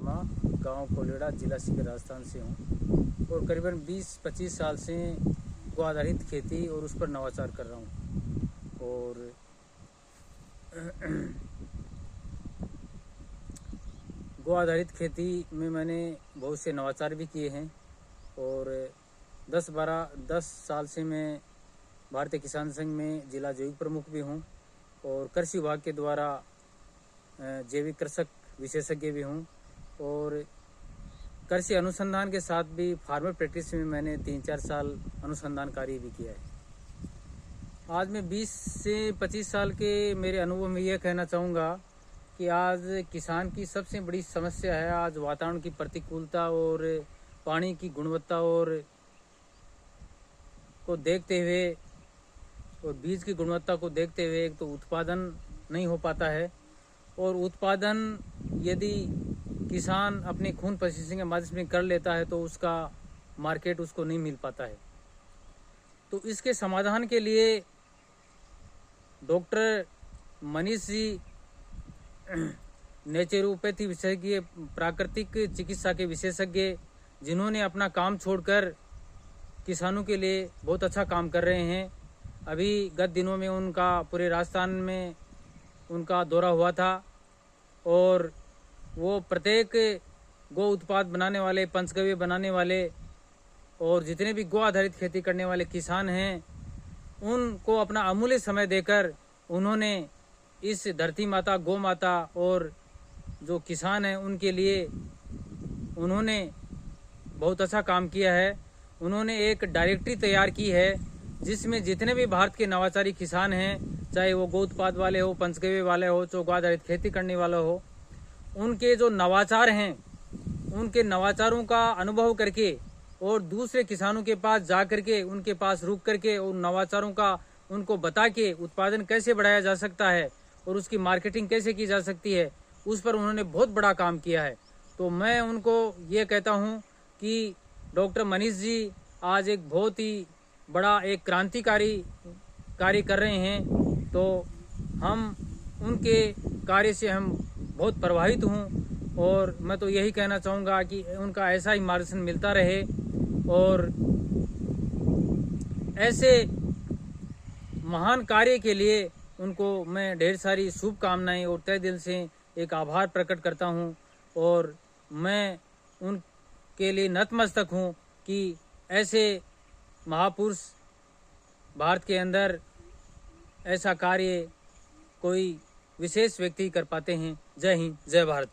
शर्मा, गांव कोलेड़ा, जिला सीकर, राजस्थान से हूँ और करीबन 20-25 साल से गो आधारित खेती और उस पर नवाचार कर रहा हूँ। और गो आधारित खेती में मैंने बहुत से नवाचार भी किए हैं और 10 साल से मैं भारतीय किसान संघ में जिला जैविक प्रमुख भी हूँ और कृषि विभाग के द्वारा जैविक कृषक विशेषज्ञ भी हूँ और कृषि अनुसंधान के साथ भी फार्मर प्रैक्टिस में मैंने 3-4 साल अनुसंधान कार्य भी किया है। आज मैं 20 से 25 साल के मेरे अनुभव में यह कहना चाहूँगा कि आज किसान की सबसे बड़ी समस्या है आज वातावरण की प्रतिकूलता और पानी की गुणवत्ता और को देखते हुए और बीज की गुणवत्ता को देखते हुए एक तो उत्पादन नहीं हो पाता है और उत्पादन यदि किसान अपने खून पसीने के माध्यम से कर लेता है तो उसका मार्केट उसको नहीं मिल पाता है। तो इसके समाधान के लिए डॉक्टर मनीष जी नेचुरोपैथी विशेषज्ञ, प्राकृतिक चिकित्सा के विशेषज्ञ, जिन्होंने अपना काम छोड़कर किसानों के लिए बहुत अच्छा काम कर रहे हैं। अभी गत दिनों में उनका पूरे राजस्थान में उनका दौरा हुआ था और वो प्रत्येक गो उत्पाद बनाने वाले, पंचगव्य बनाने वाले और जितने भी गो आधारित खेती करने वाले किसान हैं उनको अपना अमूल्य समय देकर उन्होंने इस धरती माता, गौ माता और जो किसान हैं उनके लिए उन्होंने बहुत अच्छा काम किया है। उन्होंने एक डायरेक्टरी तैयार की है जिसमें जितने भी भारत के नवाचारी किसान हैं, चाहे वो गो उत्पाद वाले हो, पंचगव्य वाले हो, जो गो आधारित खेती करने वाला हो, उनके जो नवाचार हैं उनके नवाचारों का अनुभव करके और दूसरे किसानों के पास जा करके उनके पास रुक करके उन नवाचारों का उनको बता के उत्पादन कैसे बढ़ाया जा सकता है और उसकी मार्केटिंग कैसे की जा सकती है, उस पर उन्होंने बहुत बड़ा काम किया है। तो मैं उनको ये कहता हूँ कि डॉक्टर मनीष जी आज एक बहुत ही बड़ा एक क्रांतिकारी कार्य कर रहे हैं। तो हम उनके कार्य से हम बहुत प्रभावित हूँ और मैं तो यही कहना चाहूँगा कि उनका ऐसा ही मार्गदर्शन मिलता रहे और ऐसे महान कार्य के लिए उनको मैं ढेर सारी शुभकामनाएं और तहे दिल से एक आभार प्रकट करता हूँ और मैं उनके लिए नतमस्तक हूँ कि ऐसे महापुरुष भारत के अंदर ऐसा कार्य कोई विशेष व्यक्ति कर पाते हैं। जय हिंद, जय भारत।